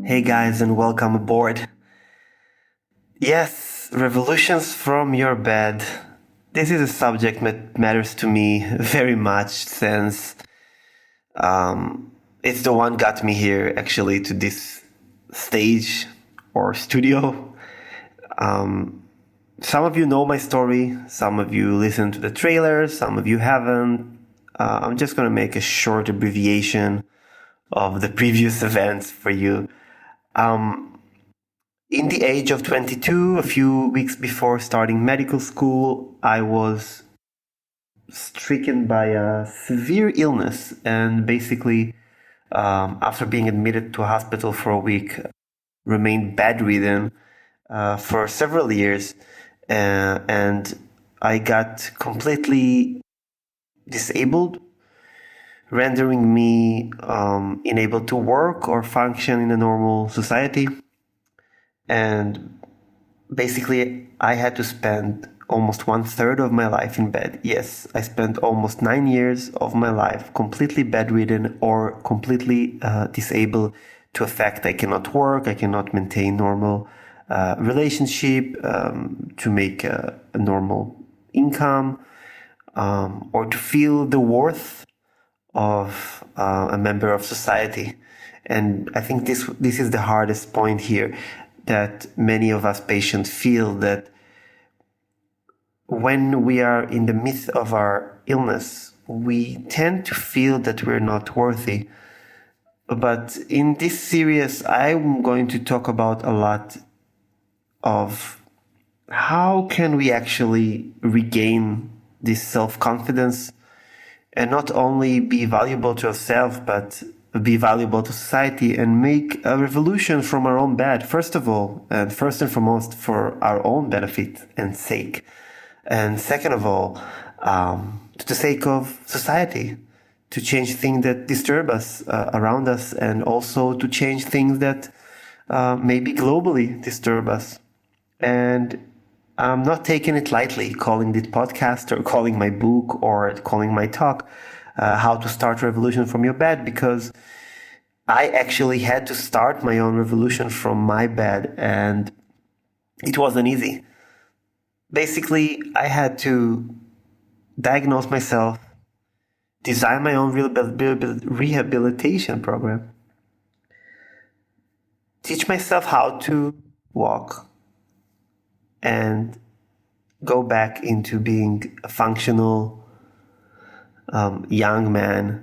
Hey guys, and welcome aboard. Yes, revolutions from your bed. This is a subject that matters to me very much since it's the one got me here actually to this stage or studio. Some of you know my story, some of you listen to the trailer, some of you haven't. I'm just going to make a short abbreviation of the previous events for you. In the age of 22, a few weeks before starting medical school, I was stricken by a severe illness, and basically, after being admitted to a hospital for a week, remained bedridden for several years, and I got completely disabled, rendering me unable to work or function in a normal society. And basically, I had to spend almost 1/3 of my life in bed. Yes, I spent almost 9 years of my life completely bedridden or completely disabled to a fact I cannot work, I cannot maintain normal relationship, to make a normal income, or to feel the worth of a member of society. And I think this is the hardest point here, that many of us patients feel that when we are in the midst of our illness, we tend to feel that we're not worthy. But in this series, I'm going to talk about a lot of how can we actually regain this self-confidence and not only be valuable to ourselves, but be valuable to society and make a revolution from our own bed, first of all, and first and foremost for our own benefit and sake. And second of all, to the sake of society, to change things that disturb us around us, and also to change things that maybe globally disturb us. And I'm not taking it lightly, calling this podcast or calling my book or calling my talk How to Start Revolution from Your Bed, because I actually had to start my own revolution from my bed, and it wasn't easy. Basically, I had to diagnose myself, design my own rehabilitation program, teach myself how to walk, and go back into being a functional young man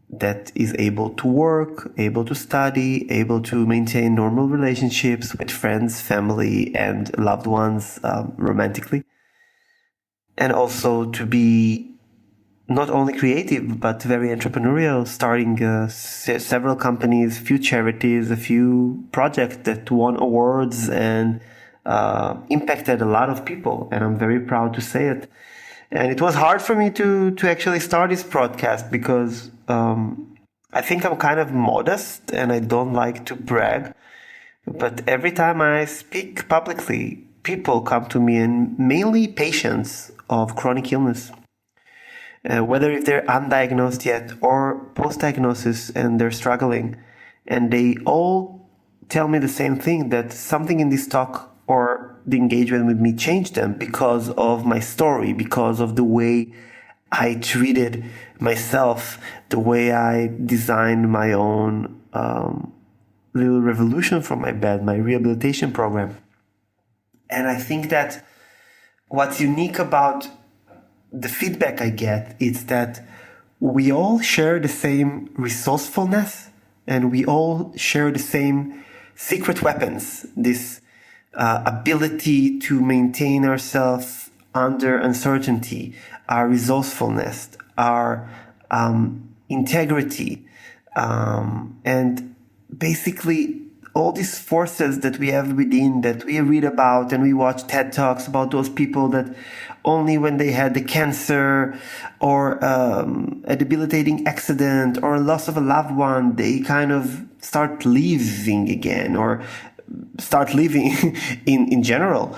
that is able to work, able to study, able to maintain normal relationships with friends, family, and loved ones romantically. And also to be not only creative, but very entrepreneurial, starting several companies, a few charities, a few projects that won awards and impacted a lot of people. And I'm very proud to say it. And it was hard for me to actually start this podcast because I think I'm kind of modest and I don't like to brag. But every time I speak publicly, people come to me, and mainly patients of chronic illness, whether if they're undiagnosed yet or post-diagnosis and they're struggling. And they all tell me the same thing, that something in this talk or the engagement with me changed them because of my story, because of the way I treated myself, the way I designed my own little revolution from my bed, my rehabilitation program. And I think that what's unique about the feedback I get is that we all share the same resourcefulness and we all share the same secret weapons, this ability to maintain ourselves under uncertainty, our resourcefulness, our integrity, and basically all these forces that we have within, that we read about and we watch TED Talks about those people that only when they had the cancer or a debilitating accident or a loss of a loved one, they kind of start living again or start living in general.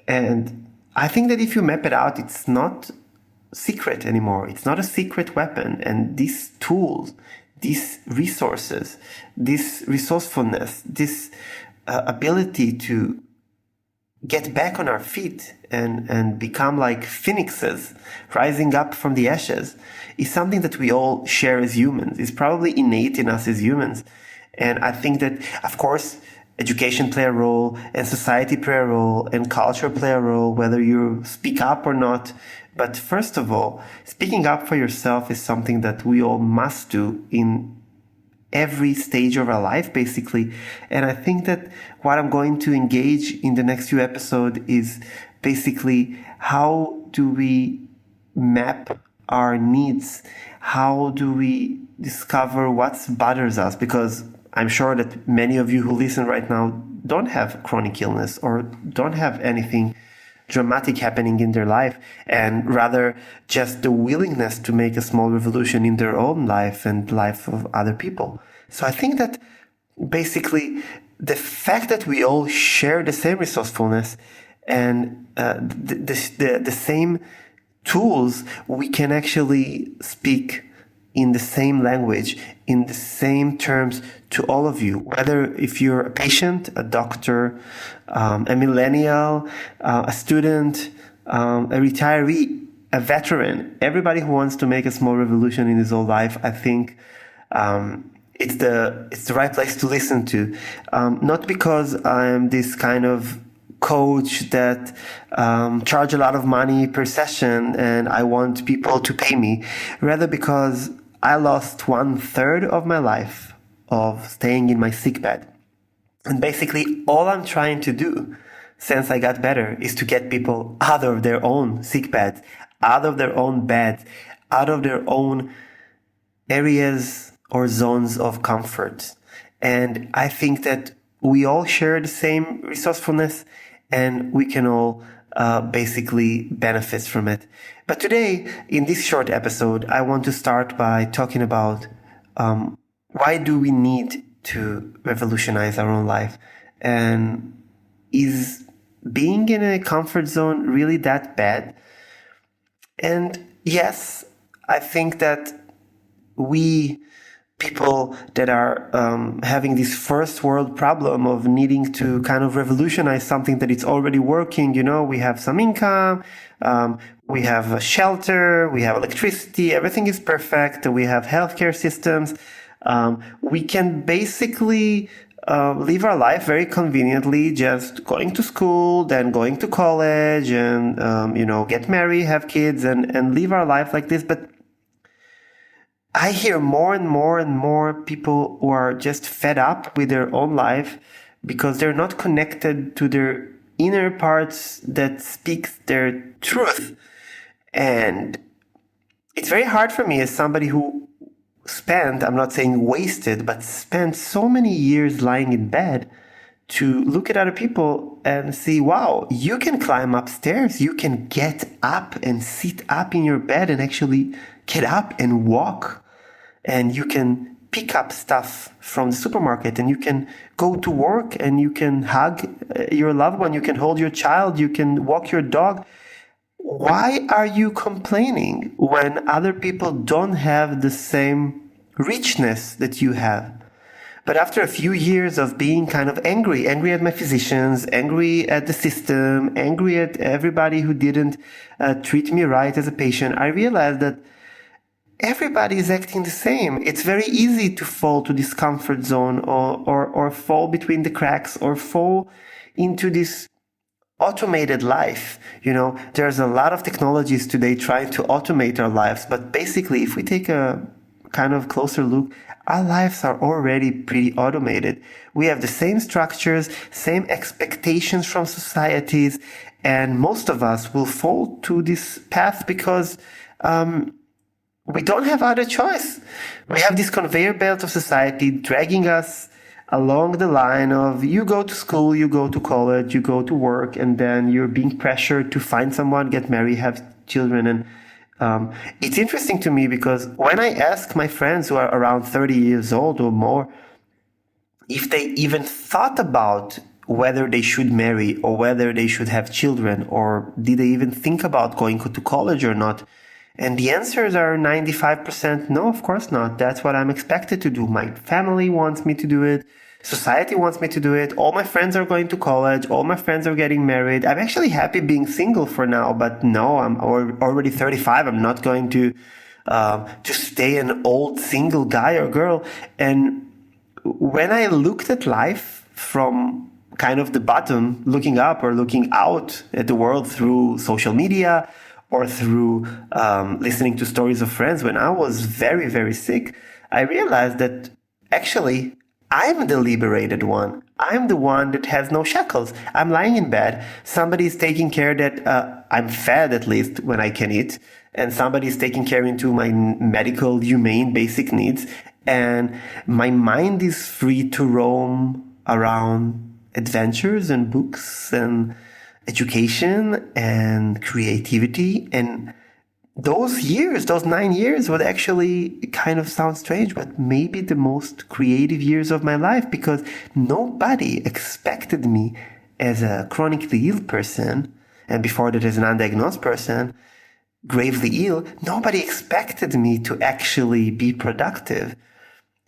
And I think that if you map it out, it's not secret anymore. It's not a secret weapon. And these tools, these resources, this resourcefulness, this ability to get back on our feet and become like phoenixes rising up from the ashes is something that we all share as humans. It's probably innate in us as humans. And I think that, of course, education play a role, and society play a role, and culture play a role, whether you speak up or not. But first of all, speaking up for yourself is something that we all must do in every stage of our life, basically. And I think that what I'm going to engage in the next few episodes is basically how do we map our needs? How do we discover what bothers us? Because I'm sure that many of you who listen right now don't have chronic illness or don't have anything dramatic happening in their life, and rather just the willingness to make a small revolution in their own life and life of other people. So I think that basically the fact that we all share the same resourcefulness and the same tools, we can actually speak in the same language, in the same terms to all of you, whether if you're a patient, a doctor, a millennial, a student, a retiree, a veteran, everybody who wants to make a small revolution in his whole life, I think it's the right place to listen to. Not because I'm this kind of coach that charge a lot of money per session and I want people to pay me, rather because I lost 1/3 of my life of staying in my sickbed. And basically all I'm trying to do since I got better is to get people out of their own sickbeds, out of their own beds, out of their own areas or zones of comfort. And I think that we all share the same resourcefulness and we can all basically benefit from it. But today, in this short episode, I want to start by talking about why do we need to revolutionize our own life? And is being in a comfort zone really that bad? And yes, I think that we people that are having this first world problem of needing to kind of revolutionize something that it's already working. You know, we have some income, we have a shelter, we have electricity, everything is perfect. We have healthcare systems. We can basically live our life very conveniently, just going to school, then going to college and, get married, have kids and live our life like this. But I hear more and more and more people who are just fed up with their own life because they're not connected to their inner parts that speaks their truth. And it's very hard for me as somebody who spent, I'm not saying wasted, but spent so many years lying in bed to look at other people and see, wow, you can climb upstairs, you can get up and sit up in your bed and actually get up and walk. And you can pick up stuff from the supermarket and you can go to work and you can hug your loved one, you can hold your child, you can walk your dog. Why are you complaining when other people don't have the same richness that you have? But after a few years of being kind of angry at my physicians, angry at the system, angry at everybody who didn't treat me right as a patient, I realized that everybody is acting the same. It's very easy to fall to this comfort zone or fall between the cracks or fall into this automated life. You know, there's a lot of technologies today trying to automate our lives. But basically, if we take a kind of closer look, our lives are already pretty automated. We have the same structures, same expectations from societies, and most of us will fall to this path because we don't have other choice. We have this conveyor belt of society dragging us along the line of you go to school, you go to college, you go to work, and then you're being pressured to find someone, get married, have children. And it's interesting to me because when I ask my friends who are around 30 years old or more if they even thought about whether they should marry or whether they should have children, or did they even think about going to college or not, And the answers are 95% no, of course not. That's what I'm expected to do. My family wants me to do it. Society wants me to do it. All my friends are going to college. All my friends are getting married. I'm actually happy being single for now, but no, I'm already 35. I'm not going to stay an old single guy or girl. And when I looked at life from kind of the bottom, looking up or looking out at the world through social media or through listening to stories of friends, when I was very, very sick, I realized that actually I'm the liberated one. I'm the one that has no shackles. I'm lying in bed. Somebody's taking care that I'm fed, at least when I can eat. And somebody's taking care into my medical, humane, basic needs. And my mind is free to roam around adventures and books and education and creativity. And those 9 years would actually kind of sound strange, but maybe the most creative years of my life, because nobody expected me as a chronically ill person, and before that as an undiagnosed person, gravely ill, nobody expected me to actually be productive.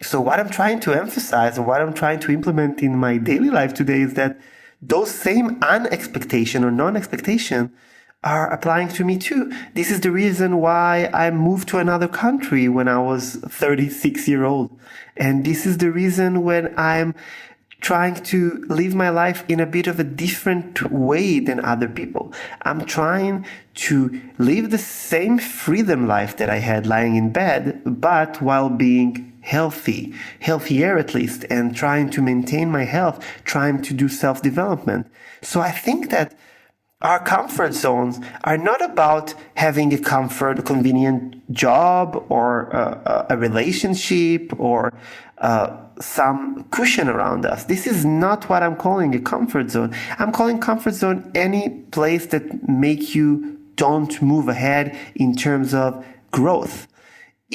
So what I'm trying to emphasize and what I'm trying to implement in my daily life today is that those same unexpectation or non-expectation are applying to me too. This is the reason why I moved to another country when I was 36 years old. And this is the reason when I'm trying to live my life in a bit of a different way than other people. I'm trying to live the same freedom life that I had lying in bed, but while being healthier at least, and trying to maintain my health, trying to do self-development. So I think that our comfort zones are not about having a convenient job or a relationship or some cushion around us. This is not what I'm calling a comfort zone. I'm calling comfort zone any place that make you don't move ahead in terms of growth.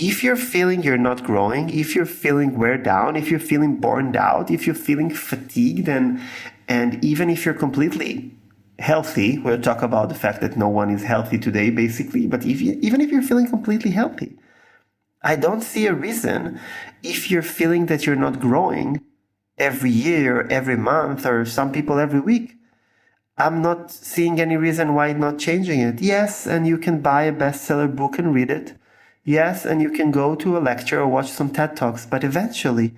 If you're feeling you're not growing, if you're feeling wear down, if you're feeling burned out, if you're feeling fatigued, and even if you're completely healthy, we'll talk about the fact that no one is healthy today, basically, but even if you're feeling completely healthy, I don't see a reason, if you're feeling that you're not growing every year, every month, or some people every week, I'm not seeing any reason why not changing it. Yes, and you can buy a bestseller book and read it. Yes, and you can go to a lecture or watch some TED Talks, but eventually,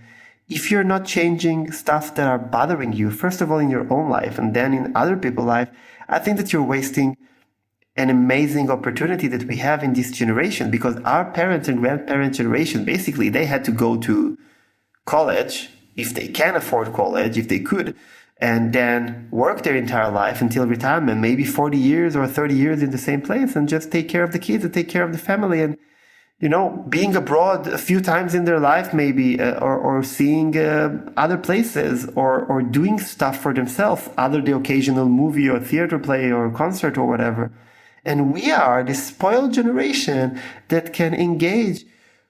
if you're not changing stuff that are bothering you, first of all in your own life and then in other people's life, I think that you're wasting an amazing opportunity that we have in this generation, because our parents and grandparents generation, basically, they had to go to college, if they can afford college, if they could, and then work their entire life until retirement, maybe 40 years or 30 years in the same place, and just take care of the kids and take care of the family. And being abroad a few times in their life, maybe, or seeing other places, or doing stuff for themselves, other the occasional movie or theater play or concert or whatever. And we are this spoiled generation that can engage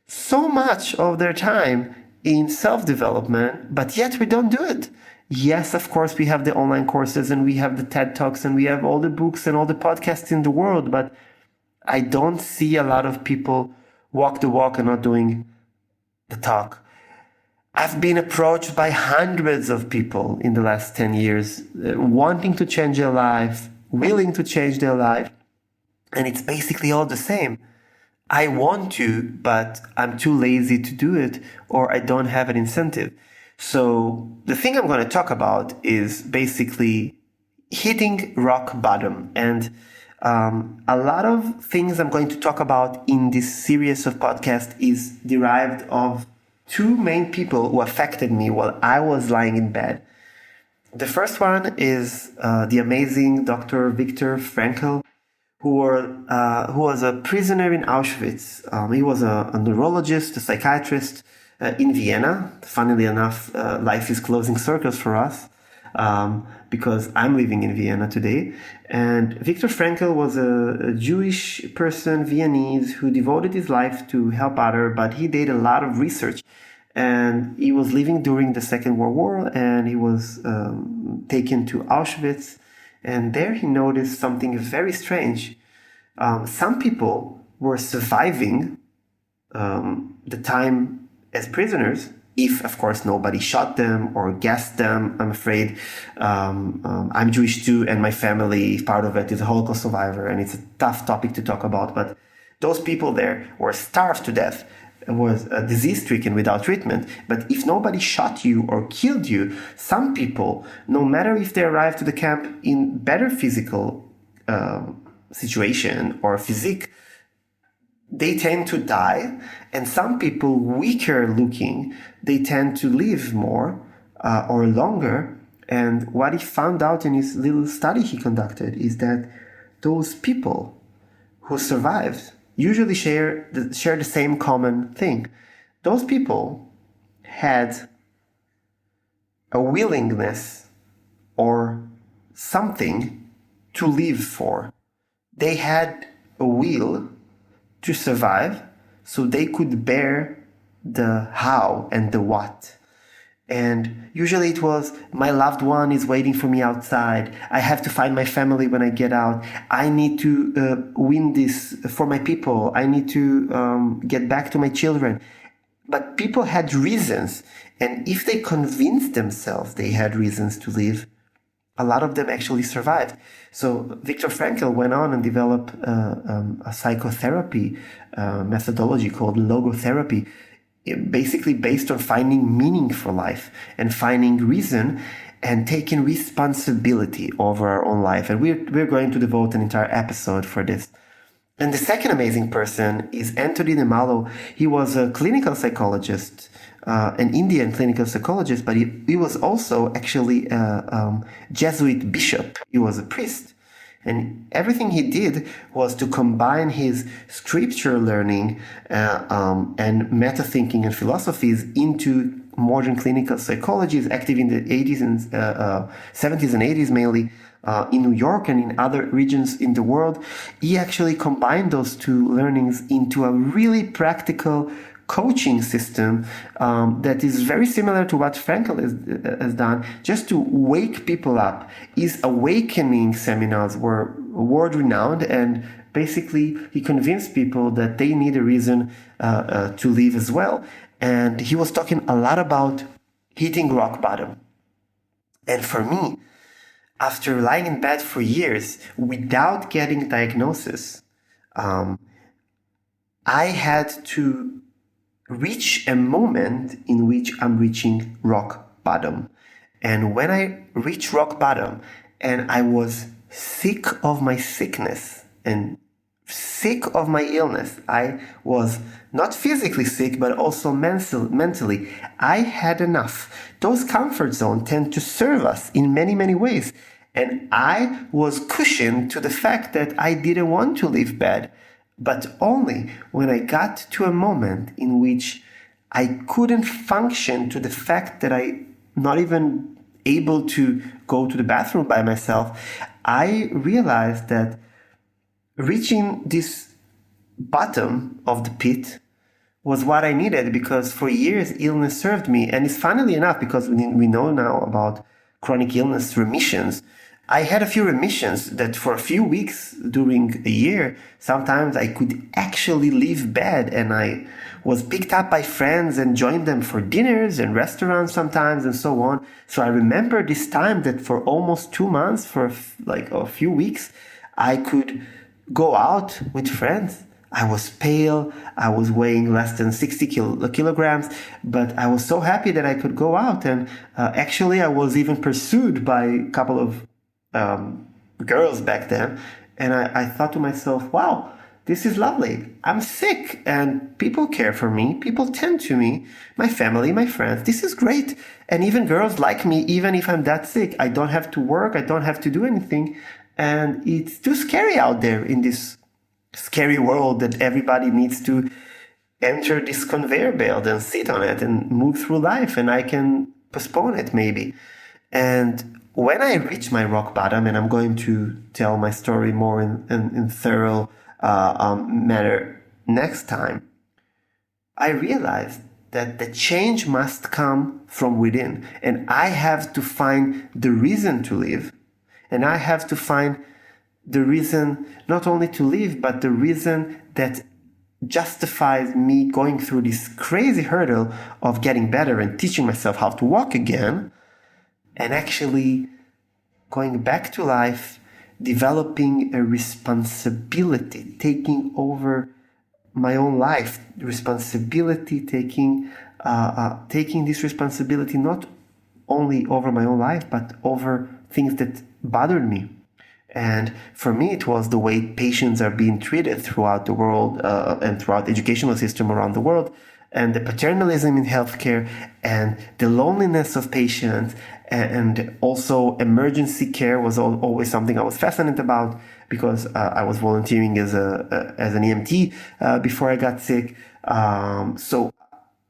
so much of their time in self-development, but yet we don't do it. Yes, of course, we have the online courses and we have the TED Talks and we have all the books and all the podcasts in the world, but I don't see a lot of people walk the walk and not doing the talk. I've been approached by hundreds of people in the last 10 years wanting to change their life, willing to change their life, and it's basically all the same. I want to, but I'm too lazy to do it, or I don't have an incentive. So the thing I'm going to talk about is basically hitting rock bottom. And a lot of things I'm going to talk about in this series of podcasts is derived of two main people who affected me while I was lying in bed. The first one is the amazing Dr. Viktor Frankl, who was a prisoner in Auschwitz. He was a neurologist, a psychiatrist in Vienna. Funnily enough, life is closing circles for us because I'm living in Vienna today. And Viktor Frankl was a Jewish person, Viennese, who devoted his life to help others, but he did a lot of research. And he was living during the Second World War, and he was taken to Auschwitz. And there he noticed something very strange. Some people were surviving the time as prisoners, if, of course, nobody shot them or gassed them. I'm afraid I'm Jewish too, and my family, part of it, is a Holocaust survivor, and it's a tough topic to talk about. But those people there were starved to death, was disease-stricken without treatment. But if nobody shot you or killed you, some people, no matter if they arrived to the camp in better physical situation or physique, they tend to die, and some people, weaker looking, they tend to live more or longer. And what he found out in his little study he conducted is that those people who survived usually share the same common thing. Those people had a willingness or something to live for. They had a will to survive, so they could bear the how and the what. And usually it was, my loved one is waiting for me outside. I have to find my family when I get out. I need to win this for my people. I need to get back to my children. But people had reasons. And if they convinced themselves they had reasons to live, a lot of them actually survived. So Viktor Frankl went on and developed a psychotherapy methodology called logotherapy, basically based on finding meaning for life and finding reason and taking responsibility over our own life. And we're going to devote an entire episode for this. And the second amazing person is Anthony DeMallo. He was a clinical psychologist, an Indian clinical psychologist, but he was also actually a Jesuit bishop. He was a priest. And everything he did was to combine his scripture learning and meta-thinking and philosophies into modern clinical psychology. He's active in the 80s and 70s and 80s mainly in New York and in other regions in the world. He actually combined those two learnings into a really practical coaching system that is very similar to what Frankl has done, just to wake people up. His awakening seminars were world-renowned, and basically he convinced people that they need a reason to live as well. And he was talking a lot about hitting rock bottom. And for me, after lying in bed for years without getting diagnosis, I had to reach a moment in which I'm reaching rock bottom. And when I reached rock bottom and I was sick of my sickness and sick of my illness, I was not physically sick, but also mentally, I had enough. Those comfort zones tend to serve us in many, many ways. And I was cushioned to the fact that I didn't want to live bad. But only when I got to a moment in which I couldn't function to the fact that I not even able to go to the bathroom by myself, I realized that reaching this bottom of the pit was what I needed, because for years illness served me. And it's funnily enough, because we know now about chronic illness remissions, I had a few remissions that for a few weeks during a year, sometimes I could actually leave bed, and I was picked up by friends and joined them for dinners and restaurants sometimes and so on. So I remember this time that for almost 2 months, for like a few weeks, I could go out with friends. I was pale, I was weighing less than 60 kilograms, but I was so happy that I could go out. And actually I was even pursued by a couple of girls back then, and I thought to myself, wow, this is lovely. I'm sick and people care for me, people tend to me, my family, my friends, this is great. And even girls like me, even if I'm that sick, I don't have to work, I don't have to do anything. And it's too scary out there in this scary world that everybody needs to enter this conveyor belt and sit on it and move through life, and I can postpone it maybe. And when I reached my rock bottom, and I'm going to tell my story more in thorough manner next time, I realized that the change must come from within, and I have to find the reason to live, and I have to find the reason not only to live, but the reason that justifies me going through this crazy hurdle of getting better and teaching myself how to walk again, and actually going back to life, developing a responsibility, taking over my own life, responsibility, taking this responsibility not only over my own life, but over things that bothered me. And for me, it was the way patients are being treated throughout the world and throughout the educational system around the world, and the paternalism in healthcare, and the loneliness of patients, and also emergency care was always something I was fascinated about, because I was volunteering as an EMT before I got sick. So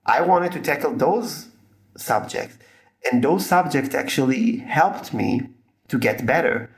I wanted to tackle those subjects, and those subjects actually helped me to get better.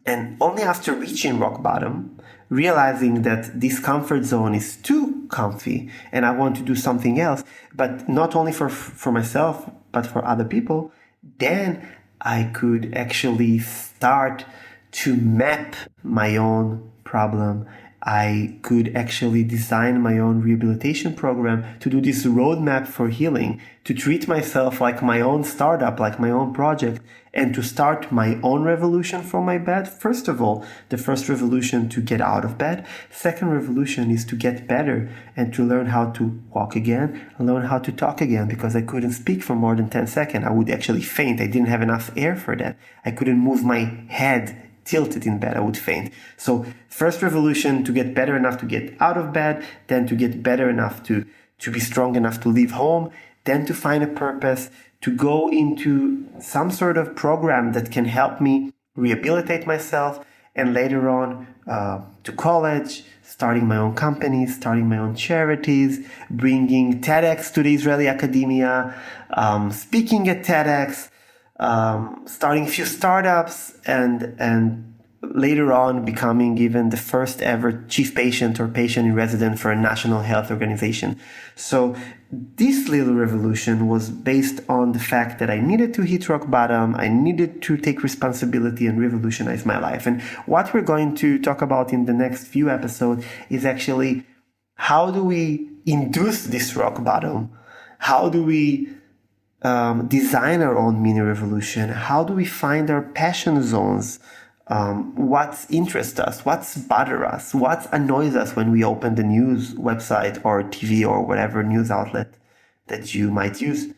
And only after reaching rock bottom, realizing that this comfort zone is too comfy and I want to do something else, but not only for myself, but for other people, then I could actually start to map my own problem. I could actually design my own rehabilitation program, to do this roadmap for healing, to treat myself like my own startup, like my own project, and to start my own revolution from my bed. First of all, the first revolution to get out of bed. Second revolution is to get better and to learn how to walk again, learn how to talk again, because I couldn't speak for more than 10 seconds. I would actually faint. I didn't have enough air for that. I couldn't move my head tilted in bed, I would faint. So first revolution, to get better enough to get out of bed, then to get better enough to be strong enough to leave home, then to find a purpose, to go into some sort of program that can help me rehabilitate myself, and later on to college, starting my own company, starting my own charities, bringing TEDx to the Israeli academia, speaking at TEDx, starting a few startups, and later on becoming even the first ever chief patient or patient in residence for a national health organization. So this little revolution was based on the fact that I needed to hit rock bottom. I needed to take responsibility and revolutionize my life. And what we're going to talk about in the next few episodes is actually, how do we induce this rock bottom? How do we design our own mini revolution? How do we find our passion zones? What interests us? What's bother us? What annoys us when we open the news website or TV or whatever news outlet that you might use,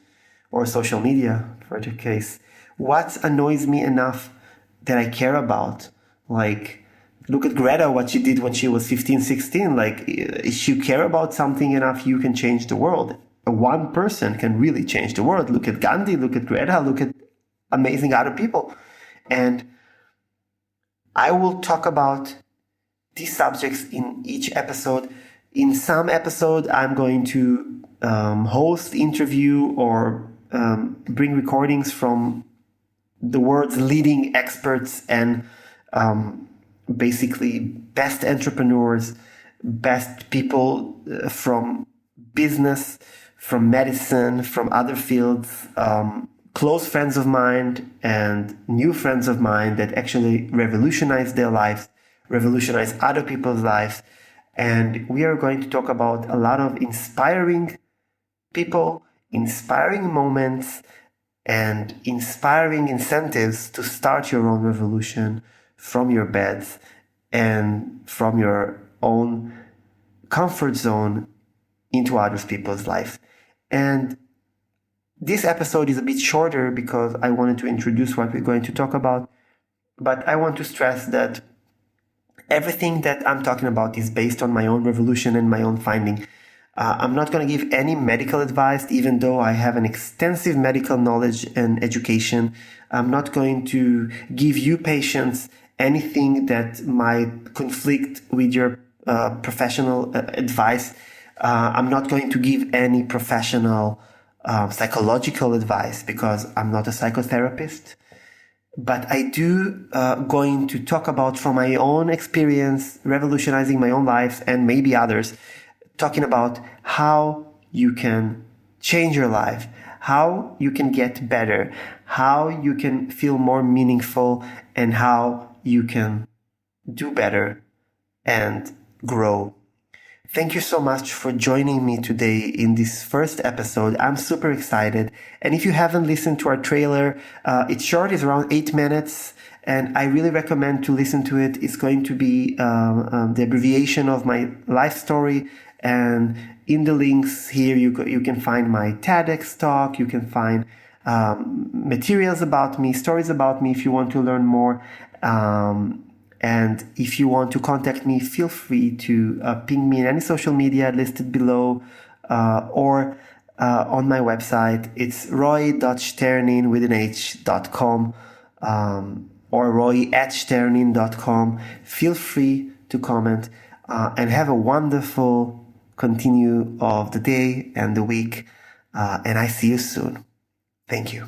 or social media for the case? What annoys me enough that I care about? Like, look at Greta, what she did when she was 15, 16. Like, if you care about something enough, you can change the world. One person can really change the world. Look at Gandhi, look at Greta, look at amazing other people. And I will talk about these subjects in each episode. In some episode, I'm going to host, interview, or bring recordings from the world's leading experts and basically best entrepreneurs, best people from business, from medicine, from other fields, close friends of mine and new friends of mine that actually revolutionize their lives, revolutionize other people's lives. And we are going to talk about a lot of inspiring people, inspiring moments, and inspiring incentives to start your own revolution from your beds and from your own comfort zone into other people's lives. And this episode is a bit shorter because I wanted to introduce what we're going to talk about, but I want to stress that everything that I'm talking about is based on my own revolution and my own finding. I'm not going to give any medical advice, even though I have an extensive medical knowledge and education. I'm not going to give you patients anything that might conflict with your professional advice. I'm not going to give any professional psychological advice because I'm not a psychotherapist. But I do going to talk about from my own experience, revolutionizing my own life and maybe others, talking about how you can change your life, how you can get better, how you can feel more meaningful, and how you can do better and grow. Thank you so much for joining me today in this first episode. I'm super excited. And if you haven't listened to our trailer, it's short, it's around 8 minutes. And I really recommend to listen to it. It's going to be the abbreviation of my life story. And in the links here, you can find my TEDx talk. You can find materials about me, stories about me if you want to learn more. And if you want to contact me, feel free to ping me in any social media listed below or on my website. It's roy.sternin with an h.com or roy@sternin.com. Feel free to comment and have a wonderful continue of the day and the week. And I see you soon. Thank you.